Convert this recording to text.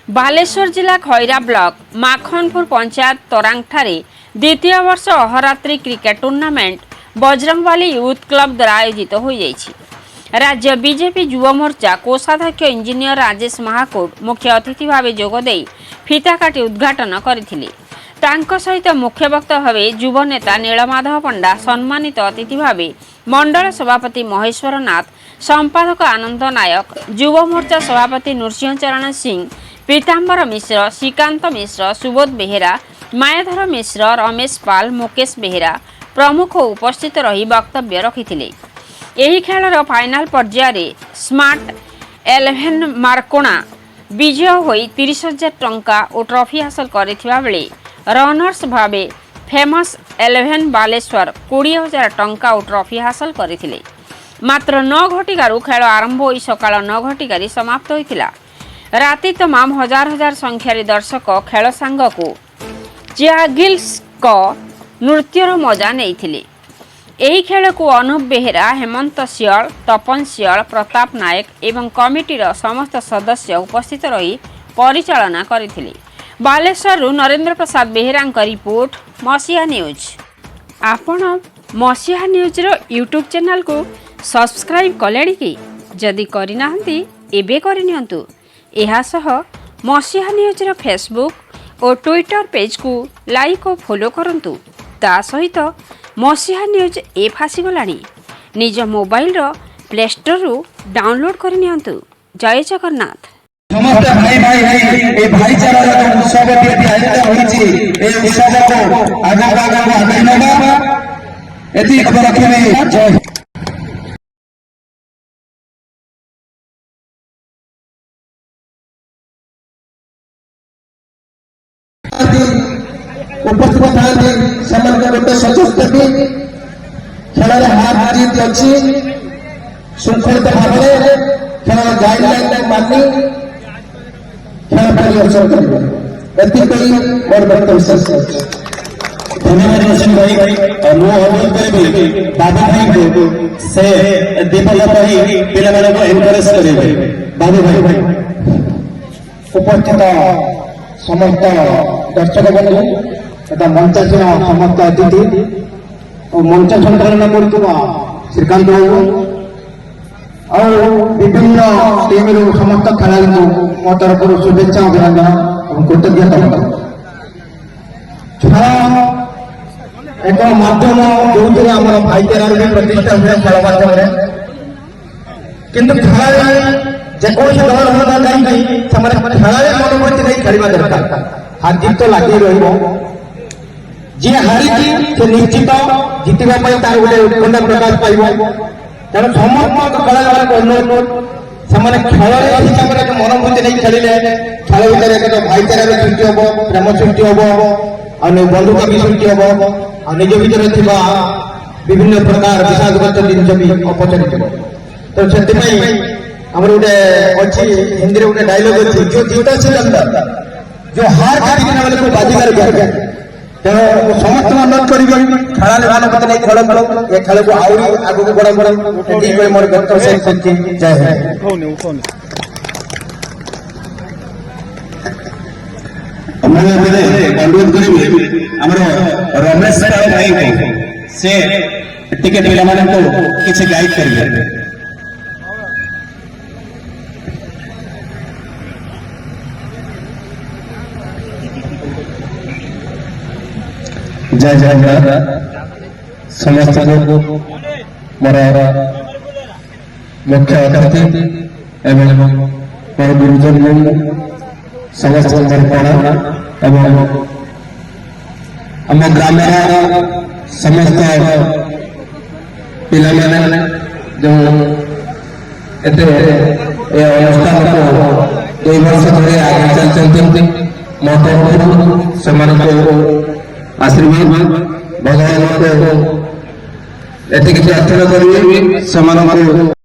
बालेश्वर जिला खैरा ब्लॉक माखनपुर पंचायत तरांगठारे द्वितीय वर्ष अहरात्रि cricket tournament Bajrangbali youth club द्वारा आयोजित हो जाइछि। राज्य बीजेपी युवा मोर्चा कोषाध्यक्ष इंजीनियर राजेश महाकोट मुख्य अतिथि भाव जोगदे फिता काटी उद्घाटन करथिले। तांको सहित मुख्य वक्ता भाव युव नेता नीलमाधव पंडा, सम्मानित अतिथि भाव मंडल सभापति महेश्वर नाथ, संपादक आनंद नायक, युव मोर्चा सभापति नृसिंह चरण सिंह, पीताम्बर मिश्र, श्रीकांत मिश्र, सुबोध बेहेरा, मायाधर मिश्र, रमेश पाल, मुकेश बेहेरा प्रमुख उपस्थित रही वक्तव्य रखिथिले। एही खेलर फाइनाल पर्यायर स्मार्ट 11 मार्कोणा विजय होई 30,000 टंका और ट्रॉफी हासिल करथिबा बेले रनर्स भावे फेमस 11 बालेश्वर 20,000 टंका और ट्रॉफी हासिल करथिले। मात्र 9 घटिकारु खेल आरंभ होई सकाळ 9 घटिकारी समाप्त होइतिला। राति तमाम हजार हजार संख्यार दर्शक खेल सांग को चियागिल्स को नृत्यर मजा नहीं। यही खेल को अनूप बेहेरा, हेमंत सियाल, तपन सियाल, प्रताप नायक एवं कमिटीर समस्त सदस्य उपस्थित रही परिचालना करथिले। बालेश्वर नरेंद्र प्रसाद बेहेरा रिपोर्ट मसीहा न्यूज। आपण मसीहा न्यूज रो यूट्यूब चैनल को सब्सक्राइब कले कि जदि करना एबे करनियंतु। एहा सह मसीहा न्यूज रो फेसबुक और ट्विटर पेज को लाइक और फॉलो करंतु। ता सहित मसीहा न्यूज एप आसीगलानी। निज मोबाइल रो प्ले स्टोर रु डाउनलोड करनियंतु। जय जगन्नाथ। समस्त भाई भाई ए भाईचारा जो उत्सव आयोजित होइछि ए उत्सव को आगो आगे नबा एति खबर रखिबे। जय उपस्थित थाते समान गोटे सचेत भी खेल हार जीत अच्छी शृंखलित भाव खेल गाइडलाइन मानि खेल परिदर्शन कर मोर वक्तव्य शेष। धन्यवाद रश्मि भाई। मु अनुरोध करी बाबू भाई को से दीपक भाई पिला को एनकरेज करेंगे। बाबू भाई उपस्थित समस्त दर्शक बंधु तथा मंचासीन समस्त अतिथि और मंच संचालन करुवा श्रीकांत बाबू और विभिन्न टीम समस्त खेलाड़ी मो तरफ शुभेच्छा अभिनंदन और कृतज्ञता। खेल एक माध्यम जो आम भाईचार भी प्रतिष्ठा हुए खेल माध्यम किंतु खेल जेकोसी दल होना कहीं खेल मनोवृत्ति नहीं खेलवा दरकार। हार जीत तो लगी जी हारी से निश्चित जितवा तार गोटे उत्कंठा प्रकाश पाइब। तेणु समस्त खेल अनुरोध से खेल हिसाब से मनोभूति नहीं खेलिले खेल भितर एक भाईचार सृष्टि हम, प्रेम सृष्टि हम और बंधुता भी सृष्टि हम और निज भर विभिन्न प्रकार विषादग्रस्त जिन भी अपचरित। तो से आमर गोटे अच्छी हिंदी गोटे डायलॉग अच्छी जो जीता से लगता जो हार काटिना बेले को बाजीगर दरकार। तेणु समस्त अनुरोध करी खेलाड़ी मान नहीं खेल खेल ये खेल को आहरी आगे को बढ़ा मोर वक्तव्य शेष करछि। जय हिंद। अनुरोध करी रमेश भाई से टिके पिला किसी गाइड करेंगे। जय जय समस्त मोर मुख्य अतिथि एवं मोर गुरुजन समस्त प्रणाम एवं आम ग्राम समस्त पिला जो अनुष्ठान को 2 वर्ष धरे आगे चलते मत से आशीर्वाद भगवान एति किसी अर्थन करेंगे।